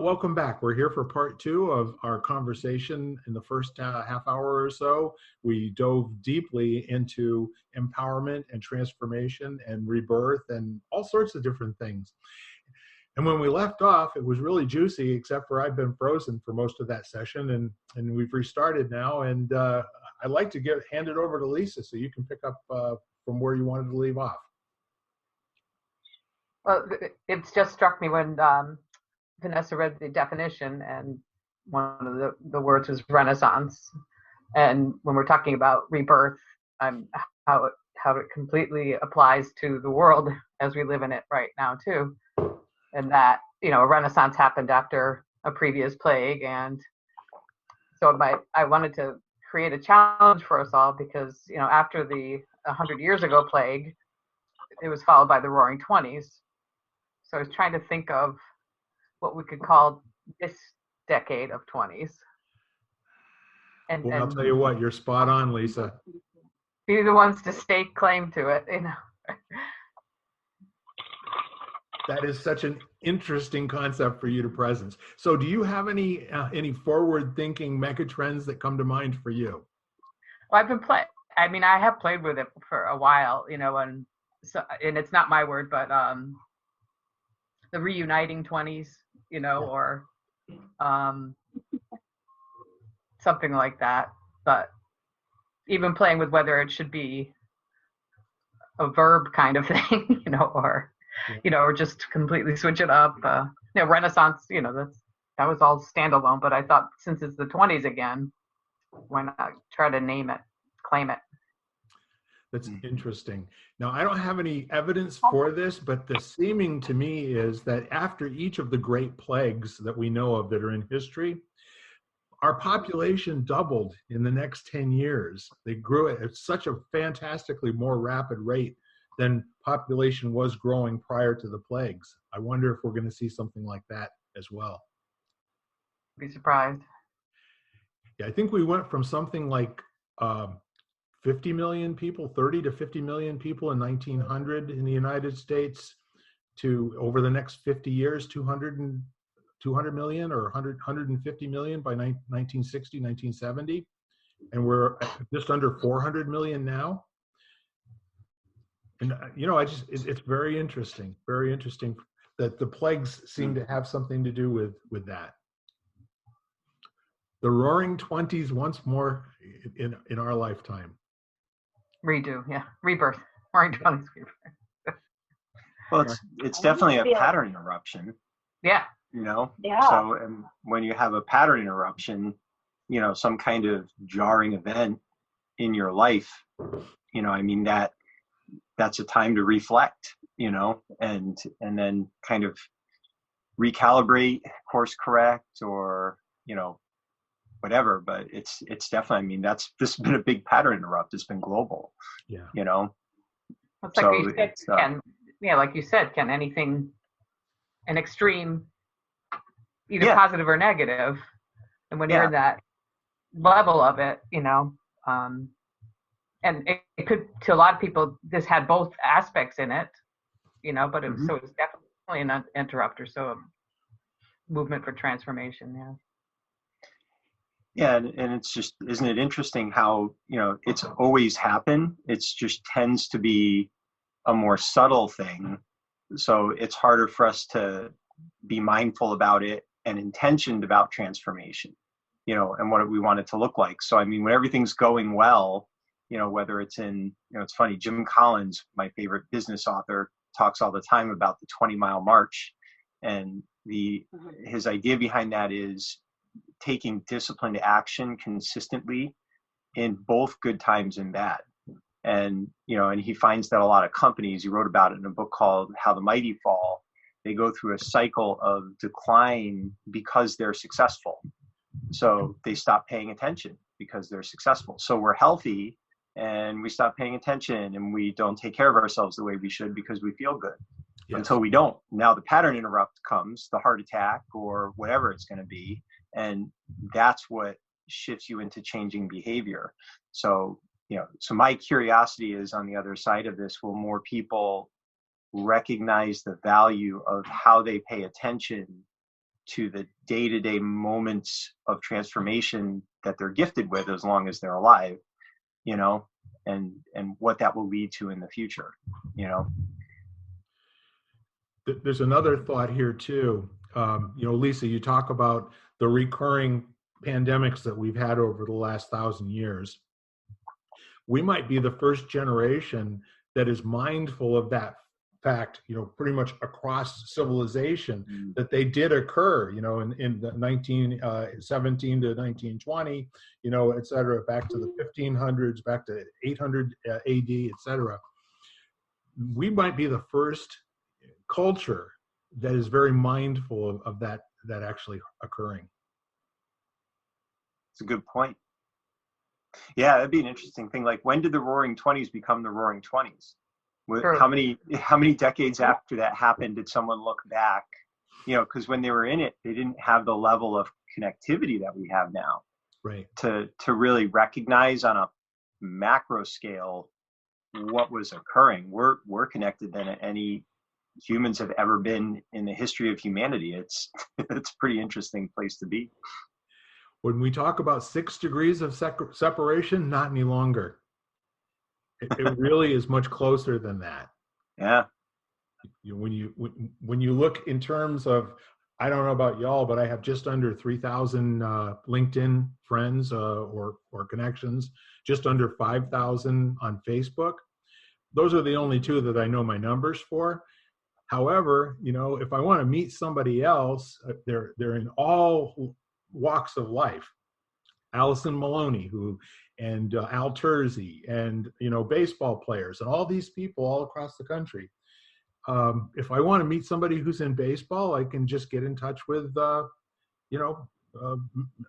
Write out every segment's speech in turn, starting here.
welcome back. We're here for part two of our conversation. In the first half hour or so, we dove deeply into empowerment and transformation and rebirth and all sorts of different things. And when we left off, it was really juicy, except for I've been frozen for most of that session, and we've restarted now. And I'd like to hand it over to Lisa so you can pick up from where you wanted to leave off. Well, it's just struck me when Vanessa read the definition, and one of the words was Renaissance. And when we're talking about rebirth, how it completely applies to the world as we live in it right now too. And that, a Renaissance happened after a previous plague. And so I wanted to create a challenge for us all because, after the 100 years ago plague, it was followed by the Roaring Twenties. So I was trying to think of what we could call this decade of 20s. Well, I'll tell you what, you're spot on, Lisa. Be the ones to stake claim to it, That is such an interesting concept for you to present. So do you have any forward-thinking megatrends that come to mind for you? Well, I have played with it for a while, and it's not my word, but the reuniting 20s, or something like that. But even playing with whether it should be a verb kind of thing, or just completely switch it up. Renaissance, that was all standalone. But I thought since it's the 20s again, why not try to name it, claim it? That's interesting. Now, I don't have any evidence for this, but the seeming to me is that after each of the great plagues that we know of that are in history, our population doubled in the next 10 years. They grew at such a fantastically more rapid rate than population was growing prior to the plagues. I wonder if we're going to see something like that as well. Be surprised. Yeah, I think we went from something like 50 million people, 30 to 50 million people in 1900 in the United States to over the next 50 years, 200 million or 150 million by 1960, 1970. And we're just under 400 million now. And, it's very interesting that the plagues seem to have something to do with that. The Roaring Twenties once more in our lifetime. Redo, yeah, rebirth. Roaring Twenties, rebirth. Well, it's definitely a pattern interruption. Yeah. Yeah. So when you have a pattern interruption, some kind of jarring event in your life, that's a time to reflect, and then kind of recalibrate, course correct, or, whatever. But it's definitely, this has been a big pattern interrupt. It's been global. Yeah. It's like you said, like you said, can anything, an extreme, either positive or negative, and when you're in that level of it, and it could, to a lot of people, this had both aspects in it, but it was definitely an interrupter, so a movement for transformation. Yeah, and it's just, isn't it interesting how, it's always happened. It's just tends to be a more subtle thing. So it's harder for us to be mindful about it and intentioned about transformation, and what we want it to look like. So, when everything's going well, whether it's in, it's funny, Jim Collins, my favorite business author, talks all the time about the 20-mile march. And his idea behind that is taking disciplined action consistently in both good times and bad. And, and he finds that a lot of companies, he wrote about it in a book called How the Mighty Fall, they go through a cycle of decline because they're successful. So they stop paying attention because they're successful. So we're healthy and we stop paying attention and we don't take care of ourselves the way we should because we feel good. Yes. Until we don't. Now the pattern interrupt comes, the heart attack or whatever it's going to be. And that's what shifts you into changing behavior. So, so my curiosity is on the other side of this, will more people recognize the value of how they pay attention to the day-to-day moments of transformation that they're gifted with as long as they're alive, you know, and what that will lead to in the future, you know. There's another thought here too. You know, Lisa, you talk about the recurring pandemics that we've had over the last 1,000 years. We might be the first generation that is mindful of that fact, you know, pretty much across civilization, that they did occur, you know, in the 1917 to 1920, you know, et cetera, back to the 1500s, back to 800 AD, et cetera. We might be the first culture that is very mindful of that actually occurring. It's a good point. Yeah, that'd be an interesting thing. Like, when did the Roaring '20s become the Roaring '20s? Sure. How many decades after that happened did someone look back? You know, because when they were in it, they didn't have the level of connectivity that we have now, right? To really recognize on a macro scale what was occurring. We're connected than any humans have ever been in the history of humanity. It's a pretty interesting place to be. When we talk about 6 degrees of separation, not any longer. It really is much closer than that. Yeah. When you look in terms of, I don't know about y'all, but I have just under 3,000 LinkedIn friends or connections, just under 5,000 on Facebook. Those are the only 2 that I know my numbers for. However, you know, if I want to meet somebody else, they're in all walks of life. Allison Maloney, and Al Terzi, and, you know, baseball players, and all these people all across the country. If I want to meet somebody who's in baseball, I can just get in touch with, you know,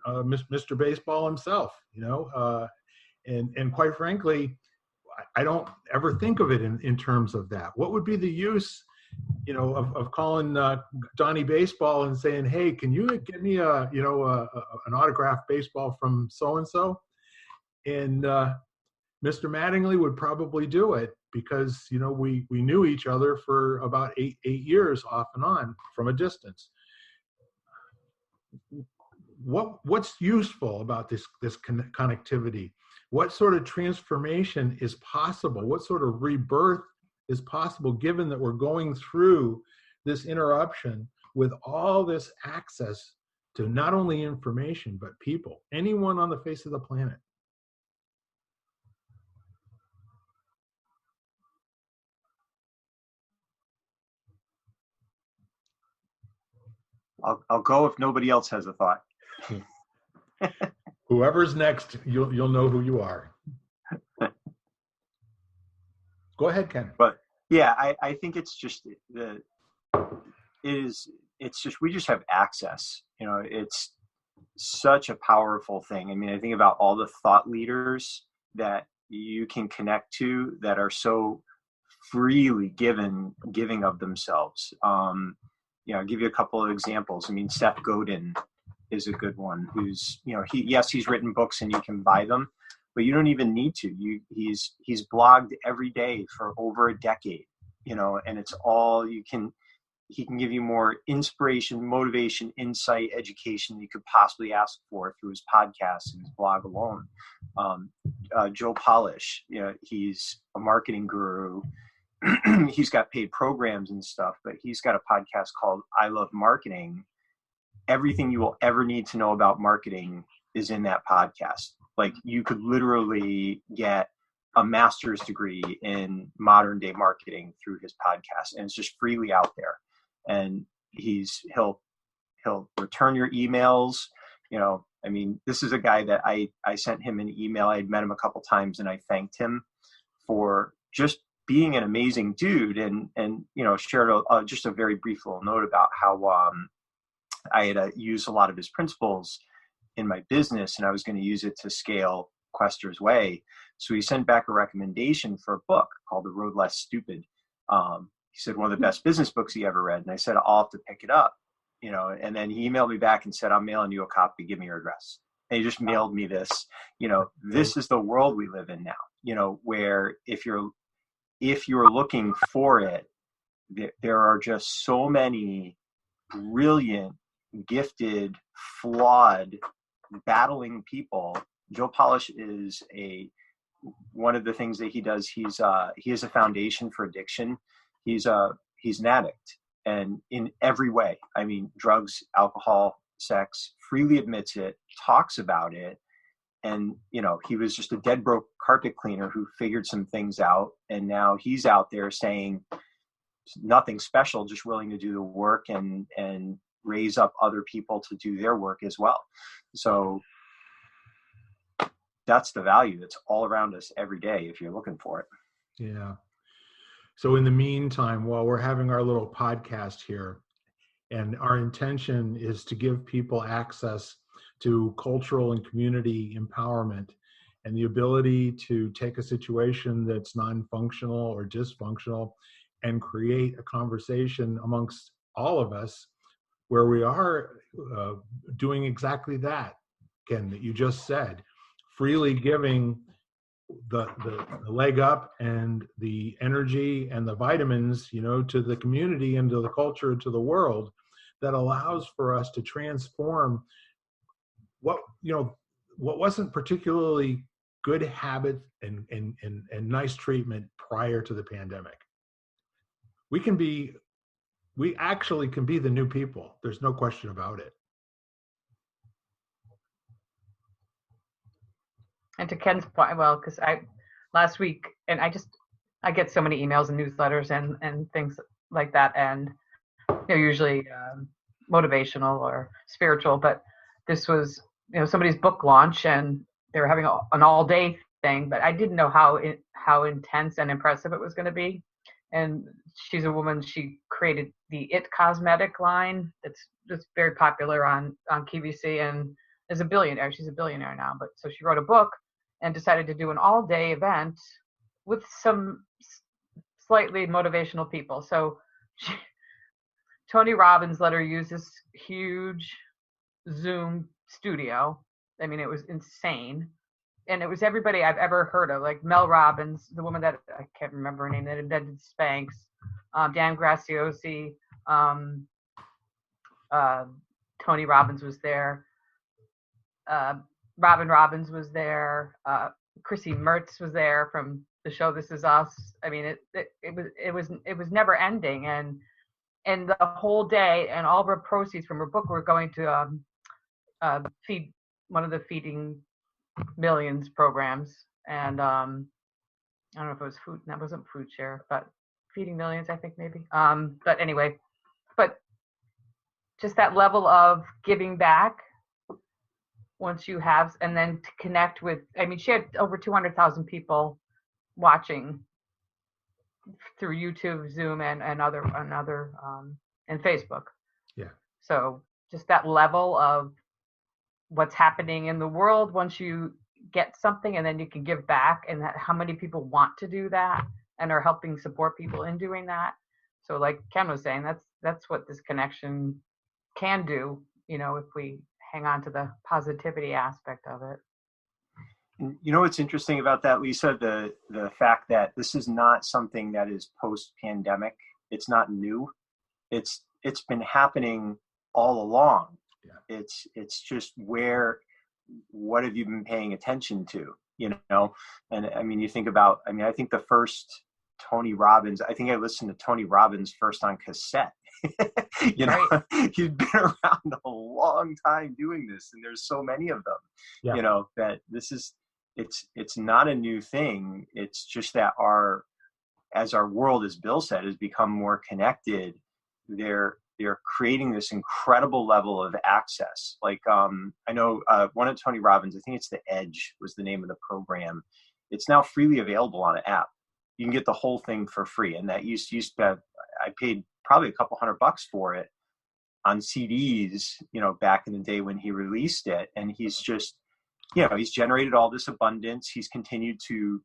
Mr. Baseball himself, you know, and quite frankly, I don't ever think of it in terms of that. What would be the use, you know, of calling Donnie Baseball and saying, hey, can you get me an autographed baseball from so-and-so? And Mr. Mattingly would probably do it because, you know, we knew each other for about eight years off and on from a distance. What's useful about this connectivity? What sort of transformation is possible? What sort of rebirth is possible, given that we're going through this interruption with all this access to not only information, but people, anyone on the face of the planet? I'll go if nobody else has a thought. Whoever's next, you'll know who you are. Go ahead, Ken. But yeah, I think it's just we just have access. You know, it's such a powerful thing. I mean, I think about all the thought leaders that you can connect to that are so freely giving of themselves. You know, I'll give you a couple of examples. I mean, Seth Godin is a good one, who's, you know, he's written books and you can buy them, but you don't even need to. He's blogged every day for over a decade, you know, and it's all he can give you more inspiration, motivation, insight, education you could possibly ask for through his podcast and his blog alone. Joe Polish, you know, he's a marketing guru. He's got paid programs and stuff, but he's got a podcast called I Love Marketing. Everything you will ever need to know about marketing is in that podcast. Like, you could literally get a master's degree in modern day marketing through his podcast, and it's just freely out there. And he'll return your emails. You know, I mean, this is a guy that I sent him an email. I had met him a couple times and I thanked him for just being an amazing dude, and you know, shared just a very brief little note about how I had used a lot of his principles in my business, and I was going to use it to scale Quester's Way. So he sent back a recommendation for a book called The Road Less Stupid. He said one of the best business books he ever read, and I said, I'll have to pick it up, you know. And then he emailed me back and said, I'm mailing you a copy. Give me your address. And he just mailed me this. You know, this is the world we live in now. You know, where if you're looking for it, there are just so many brilliant gifted, flawed, battling people. Joe Polish is one of the things that he does. He has a foundation for addiction. He's an addict, and in every way. I mean, drugs, alcohol, sex, freely admits it, talks about it. And, he was just a dead broke carpet cleaner who figured some things out. And now he's out there saying nothing special, just willing to do the work and raise up other people to do their work as well. So that's the value that's all around us every day if you're looking for it. Yeah. So in the meantime, while we're having our little podcast here, and our intention is to give people access to cultural and community empowerment and the ability to take a situation that's non-functional or dysfunctional and create a conversation amongst all of us where we are doing exactly that, Ken, that you just said, freely giving the leg up and the energy and the vitamins, to the community and to the culture, to the world, that allows for us to transform what wasn't particularly good habits and nice treatment prior to the pandemic. We actually can be the new people. There's no question about it. And to Ken's point, well, because last week, and I get so many emails and newsletters and things like that, and usually motivational or spiritual, but this was somebody's book launch, and they were having an all-day thing, but I didn't know how intense and impressive it was going to be. And she's a woman. She created the It cosmetic line that's just very popular on QVC, and is a billionaire. She's a billionaire now, but so she wrote a book and decided to do an all-day event with some slightly motivational people. So Tony Robbins let her use this huge Zoom studio. I mean, it was insane. And it was everybody I've ever heard of, like Mel Robbins, the woman that I can't remember her name, that invented Spanx, Dan Graciosi, Tony Robbins was there, Robin Robbins was there, Chrissy Mertz was there from the show This Is Us. I mean, it was never ending, and the whole day, and all of her proceeds from her book were going to feed one of the Feeding Millions programs, and I don't know if it was food. That wasn't Food Share, but Feeding Millions, I think maybe. But anyway, but just that level of giving back once you have, and then to connect with. I mean, she had over 200,000 people watching through YouTube, Zoom, and other and Facebook. Yeah. So just that level of what's happening in the world once you get something, and then you can give back, and how many people want to do that and are helping support people in doing that. So like Ken was saying, that's what this connection can do, if we hang on to the positivity aspect of it. What's interesting about that, Lisa, the fact that this is not something that is post-pandemic. It's not new. It's been happening all along. Yeah. It's just what have you been paying attention to, And I mean, you think about, I think the first Tony Robbins, I think I listened to Tony Robbins first on cassette. Right. He'd been around a long time doing this, and there's so many of them, yeah. That this is, it's not a new thing. It's just that as our world, as Bill said, has become more connected, they're creating this incredible level of access. Like, I know one of Tony Robbins, I think it's The Edge was the name of the program. It's now freely available on an app. You can get the whole thing for free. And that used to, I paid probably a couple $100 for it on CDs, back in the day when he released it. And he's just, he's generated all this abundance. He's continued to,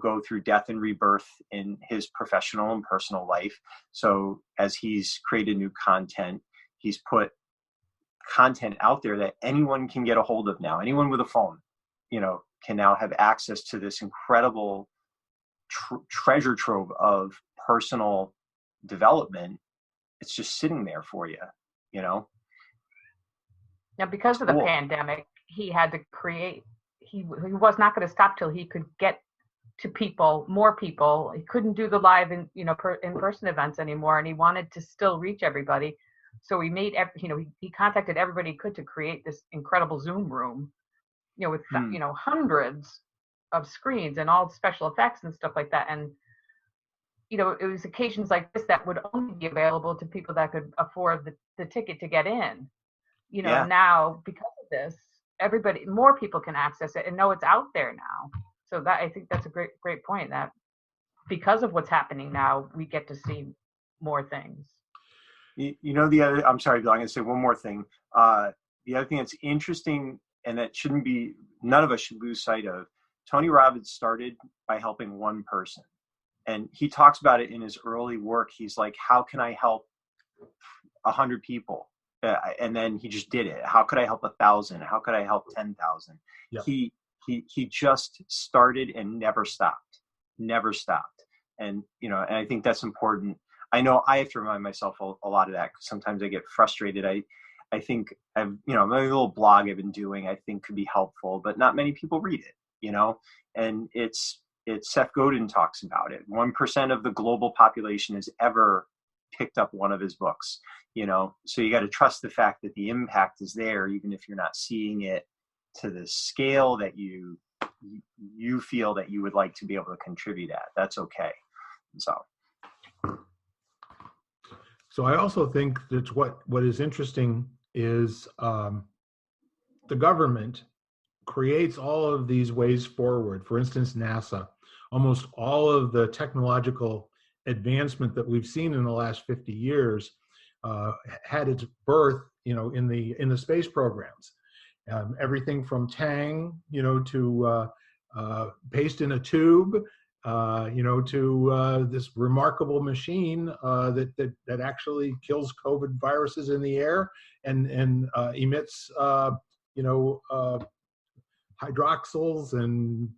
go through death and rebirth in his professional and personal life. So as he's created new content, he's put content out there that anyone can get a hold of now. Anyone with a phone, can now have access to this incredible treasure trove of personal development. It's just sitting there for you, Now, because of the Cool. pandemic, he had to create. He was not going to stop till he could get to people, more people. He couldn't do the live in in-person events anymore, and he wanted to still reach everybody. So he made he contacted everybody he could to create this incredible Zoom room, with hundreds of screens and all special effects and stuff like that. And it was occasions like this that would only be available to people that could afford the ticket to get in. Yeah. Now because of this, more people can access it and know it's out there now. So I think that's a great point, that because of what's happening now, we get to see more things. The other, I'm sorry, Bill, I'm going to say one more thing. The other thing that's interesting, and that none of us should lose sight of, Tony Robbins started by helping one person. And he talks about it in his early work. He's like, how can I help 100 people? And then he just did it. How could I help 1,000? How could I help 10,000? Yep. He just started and never stopped. And, and I think that's important. I know I have to remind myself a lot of that, because sometimes I get frustrated. I think my little blog I've been doing, I think could be helpful, but not many people read it, and it's Seth Godin talks about it. 1% of the global population has ever picked up one of his books, so you got to trust the fact that the impact is there, even if you're not seeing it to the scale that you feel that you would like to be able to contribute at. That's okay. So I also think that what is interesting is the government creates all of these ways forward. For instance, NASA, almost all of the technological advancement that we've seen in the last 50 years had its birth, in the space programs. Everything from Tang, to paste in a tube, to this remarkable machine that actually kills COVID viruses in the air and emits hydroxyls and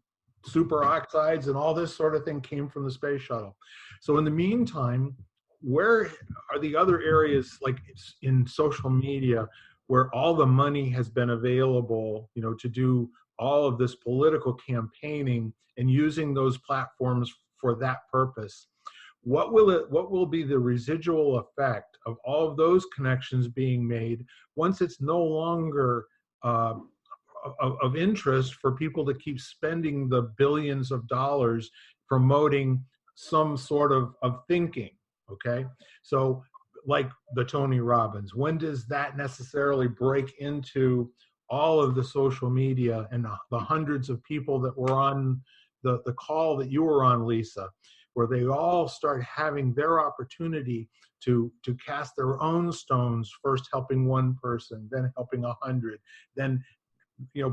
superoxides, and all this sort of thing came from the space shuttle. So in the meantime, where are the other areas, like in social media, where all the money has been available, to do all of this political campaigning and using those platforms for that purpose? What will be the residual effect of all of those connections being made once it's no longer of interest for people to keep spending the billions of dollars promoting some sort of thinking? Okay, so like the Tony Robbins, when does that necessarily break into all of the social media and the hundreds of people that were on the call that you were on, Lisa, where they all start having their opportunity to cast their own stones, first helping one person, then helping 100, then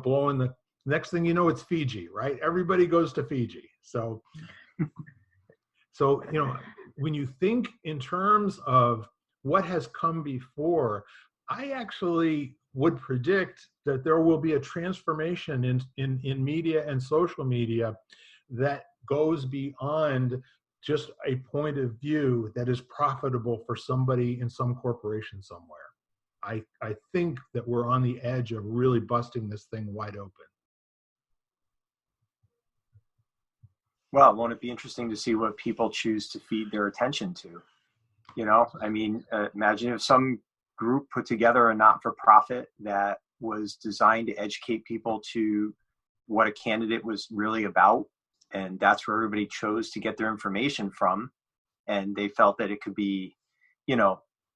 blowing the next thing it's Fiji, right? Everybody goes to Fiji. So when you think in terms of what has come before, I actually would predict that there will be a transformation in media and social media that goes beyond just a point of view that is profitable for somebody in some corporation somewhere. I think that we're on the edge of really busting this thing wide open. Well, won't it be interesting to see what people choose to feed their attention to? Imagine if some group put together a not-for-profit that was designed to educate people to what a candidate was really about, and that's where everybody chose to get their information from, and they felt that it could be,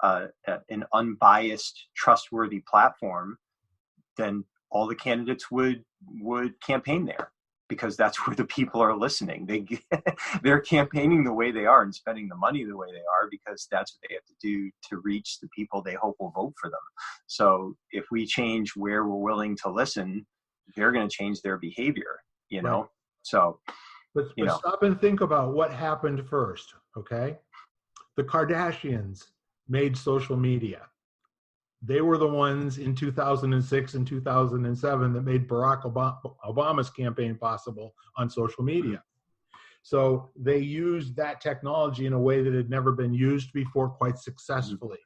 an unbiased, trustworthy platform. Then all the candidates would campaign there, because that's where the people are listening. They're campaigning the way they are and spending the money the way they are, because that's what they have to do to reach the people they hope will vote for them. So if we change where we're willing to listen, they're going to change their behavior, Right. So, but stop and think about what happened first, okay? The Kardashians made social media. They were the ones in 2006 and 2007 that made Barack Obama's campaign possible on social media. So they used that technology in a way that had never been used before quite successfully.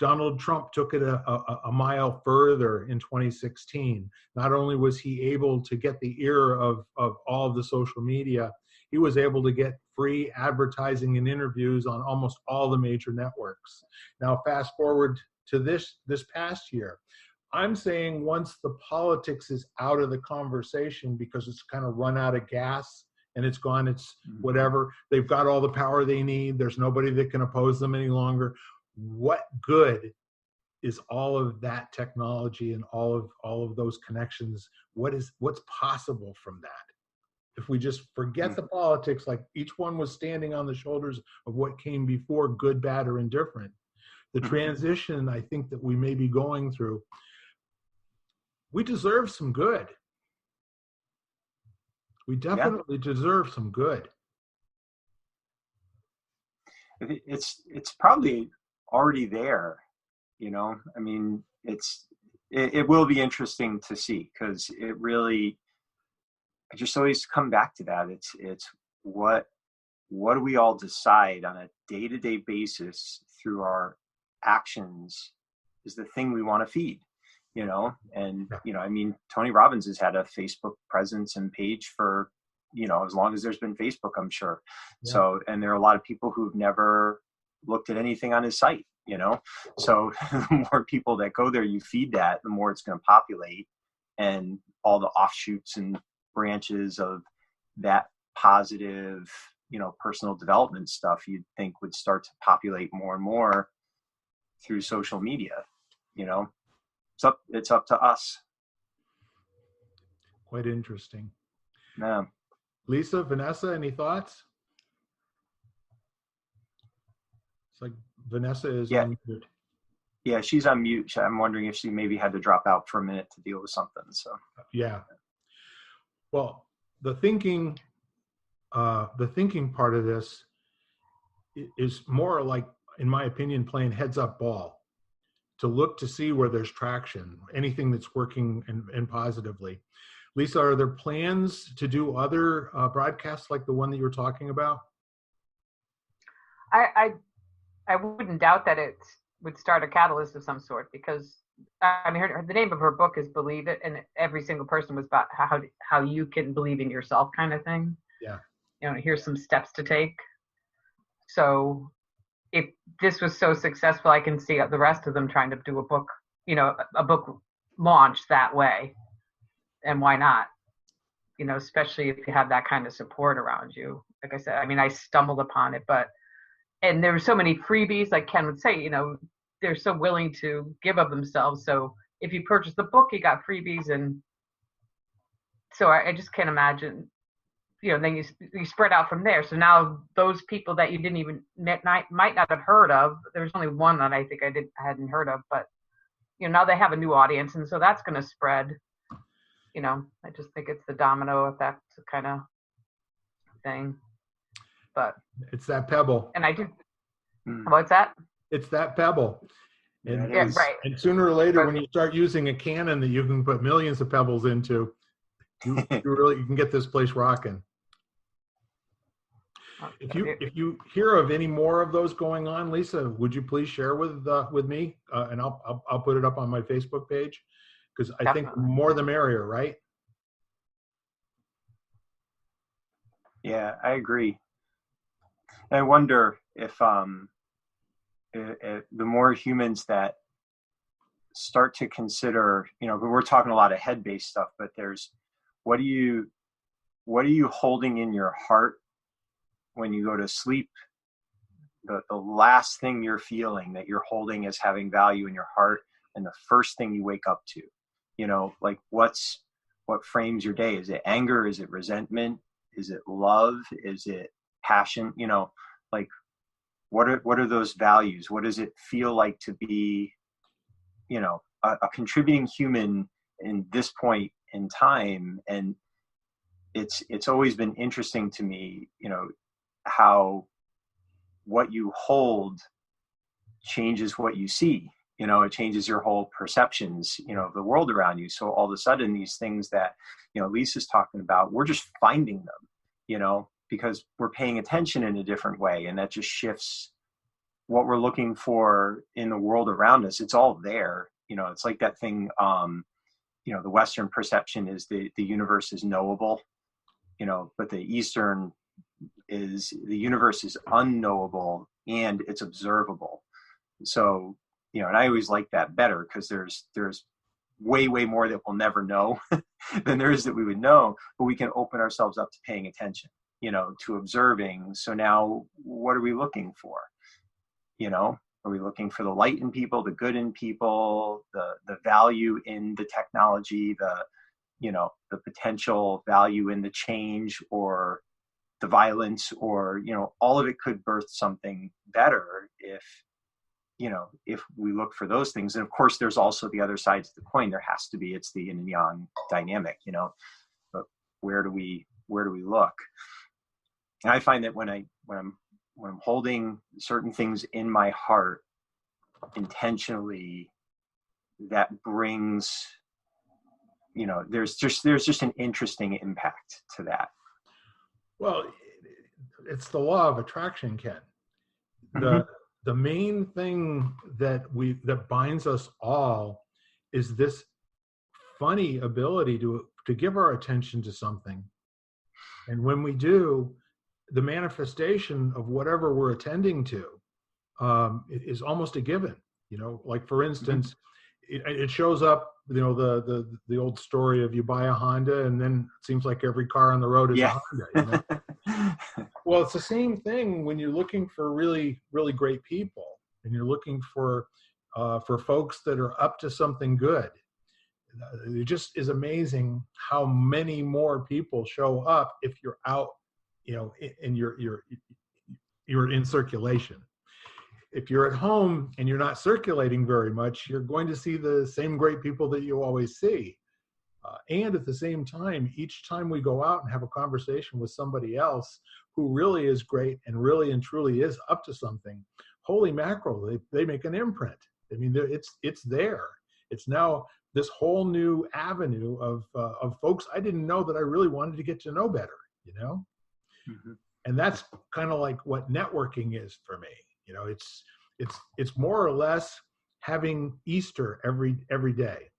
Donald Trump took it a mile further in 2016. Not only was he able to get the ear of all of the social media, he was able to get free advertising and interviews on almost all the major networks. Now, fast forward to this past year. I'm saying once the politics is out of the conversation because it's kind of run out of gas and it's gone, it's whatever, they've got all the power they need. There's nobody that can oppose them any longer. What good is all of that technology and all of those connections? What's possible from that? If we just forget the politics, like each one was standing on the shoulders of what came before, good, bad, or indifferent. The transition I think that we may be going through, we deserve some good. We definitely deserve some good. It's probably already there, you know. I mean, it will be interesting to see, because it really, I just always come back to that. It's what do we all decide on a day-to-day basis through our actions is the thing we want to feed, you know. And you know, I mean, Tony Robbins has had a Facebook presence and page for, you know, as long as there's been Facebook, I'm sure. So, and there are a lot of people who've never looked at anything on his site, you know. So the more people that go there, you feed that, the more it's going to populate, and all the offshoots and branches of that positive, you know, personal development stuff you'd think would start to populate more and more through social media, you know. It's up to us. Quite interesting. Yeah. Lisa, Vanessa, any thoughts? It's like Vanessa is unmuted. Yeah, she's on mute. I'm wondering if she maybe had to drop out for a minute to deal with something. So yeah. Well, the thinking part of this is more like, in my opinion, playing heads up ball, to look to see where there's traction, anything that's working and positively. Lisa, are there plans to do other broadcasts like the one that you were talking about? I wouldn't doubt that it would start a catalyst of some sort, because I mean, the name of her book is Believe It, and every single person was about how you can believe in yourself, kind of thing. Yeah. You know, here's some steps to take. So if this was so successful, I can see the rest of them trying to do a book, you know, a book launch that way. And why not? You know, especially if you have that kind of support around you. Like I said, I mean, I stumbled upon it, and there were so many freebies, like Ken would say, you know, they're so willing to give of themselves. So if you purchase the book, you got freebies. And so I just can't imagine, you know, then you spread out from there. So now those people that you didn't even might not have heard of, there's only one that I think I hadn't heard of, but you know, now they have a new audience, and so that's going to spread. You know, I just think it's the domino effect kind of thing. But it's that pebble. And I do. What's that? It's that pebble. And, yeah, right. And sooner or later, when you start using a cannon that you can put millions of pebbles into, you can get this place rocking. If you hear of any more of those going on, Lisa, would you please share with me, and I'll put it up on my Facebook page, because I think the more the merrier, right? Yeah, I agree. And I wonder if the more humans that start to consider, you know, we're talking a lot of head-based stuff, but there's what are you holding in your heart when you go to sleep? The last thing you're feeling that you're holding as having value in your heart, and the first thing you wake up to, you know, like what frames your day? Is it anger? Is it resentment? Is it love? Is it passion? You know, like what are those values? What does it feel like to be, you know, a contributing human in this point in time? And it's always been interesting to me, you know, how what you hold changes what you see. You know, it changes your whole perceptions, you know, of the world around you. So all of a sudden, these things that, you know, Lisa's talking about, we're just finding them, you know, because we're paying attention in a different way. And that just shifts what we're looking for in the world around us, it's all there. It's like that thing, the Western perception is the universe is knowable, but the Eastern is the universe is unknowable and it's observable. So, and I always like that better because there's way more that we'll never know than there is that we would know, but we can open ourselves up to paying attention, to observing. So now what are we looking for? Are we looking for the light in people, the good in people, the value in the technology, the potential value in the change, or the violence, or, all of it could birth something better if we look for those things. And of course, there's also the other sides of the coin. There has to be, it's the yin and yang dynamic, but where do we look? And I find that when I'm holding certain things in my heart intentionally, that brings, there's just an interesting impact to that. Well, it's the law of attraction, Ken. The main thing that binds us all is this funny ability to give our attention to something. And when we do, the manifestation of whatever we're attending to is almost a given. Like for instance, it shows up, the old story of you buy a Honda and then it seems like every car on the road is a Honda. Well, it's the same thing when you're looking for really, really great people and you're looking for folks that are up to something good. It just is amazing how many more people show up if you're out, and you're in circulation. If you're at home and you're not circulating very much, you're going to see the same great people that you always see. And at the same time, each time we go out and have a conversation with somebody else who really is great and really and truly is up to something, holy mackerel, they make an imprint. I mean, it's there. It's now this whole new avenue of folks I didn't know that I really wanted to get to know better, And that's kind of like what networking is for me. It's more or less having Easter every day.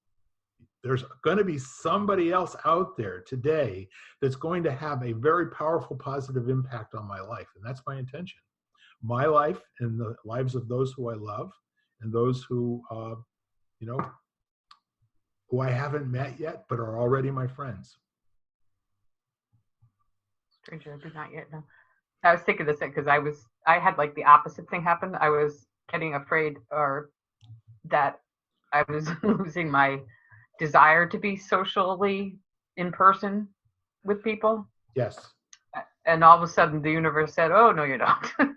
There's going to be somebody else out there today that's going to have a very powerful positive impact on my life. And that's my intention. My life and the lives of those who I love and those who, who I haven't met yet, but are already my friends. Stranger, I do not yet know. I was thinking this because I had like the opposite thing happen. I was getting afraid that I was losing my desire to be socially in person with people. Yes. And all of a sudden the universe said, "Oh, no, you don't."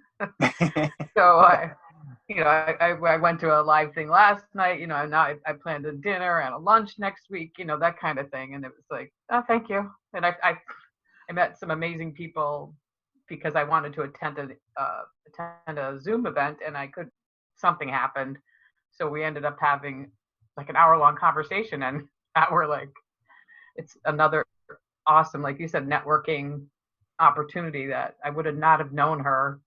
So I went to a live thing last night, now I planned a dinner and a lunch next week, that kind of thing. And it was like, oh, thank you. And I met some amazing people because I wanted to attend a Zoom event, and something happened. So we ended up having like an hour-long conversation, and we're like, it's another awesome, like you said, networking opportunity that I would have not have known her.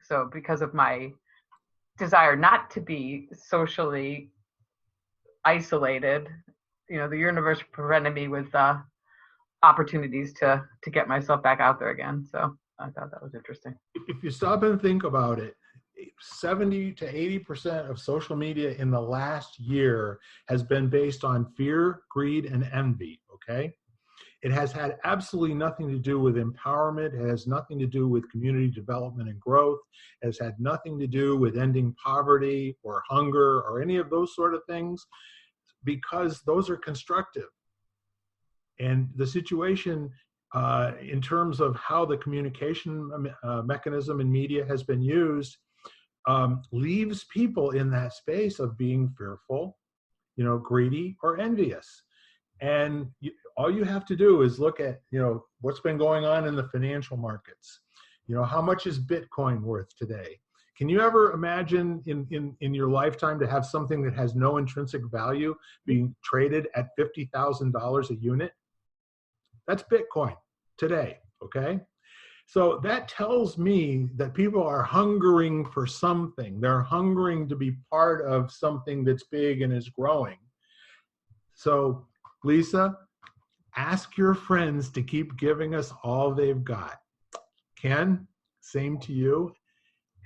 So because of my desire not to be socially isolated, the universe prevented me with opportunities to get myself back out there again. So I thought that was interesting. If you stop and think about it, 70 to 80% of social media in the last year has been based on fear, greed, and envy, okay? It has had absolutely nothing to do with empowerment. It has nothing to do with community development and growth. It has had nothing to do with ending poverty or hunger or any of those sort of things, because those are constructive. And the situation in terms of how the communication mechanism in media has been used leaves people in that space of being fearful, greedy or envious. And all you have to do is look at, what's been going on in the financial markets. How much is Bitcoin worth today? Can you ever imagine in your lifetime to have something that has no intrinsic value being traded at $50,000 a unit? That's Bitcoin today, okay? So that tells me that people are hungering for something. They're hungering to be part of something that's big and is growing. So, Lisa, ask your friends to keep giving us all they've got. Ken, same to you.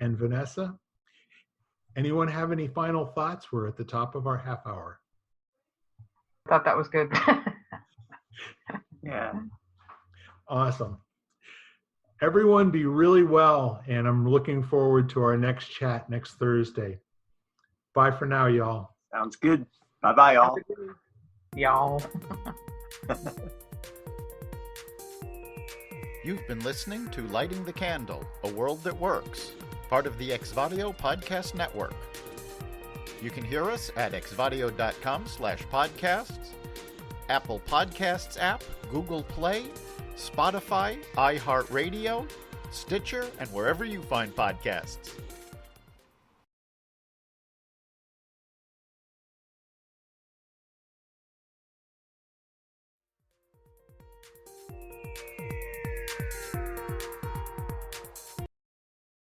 And Vanessa, anyone have any final thoughts? We're at the top of our half hour. Thought that was good. Yeah. Awesome. Everyone be really well, and I'm looking forward to our next chat next Thursday. Bye for now, y'all. Sounds good. Bye-bye, all. Y'all. You've been listening to Lighting the Candle, A World That Works, part of the Exvadio Podcast Network. You can hear us at exvadio.com/podcasts, Apple Podcasts app, Google Play, Spotify, iHeartRadio, Stitcher, and wherever you find podcasts.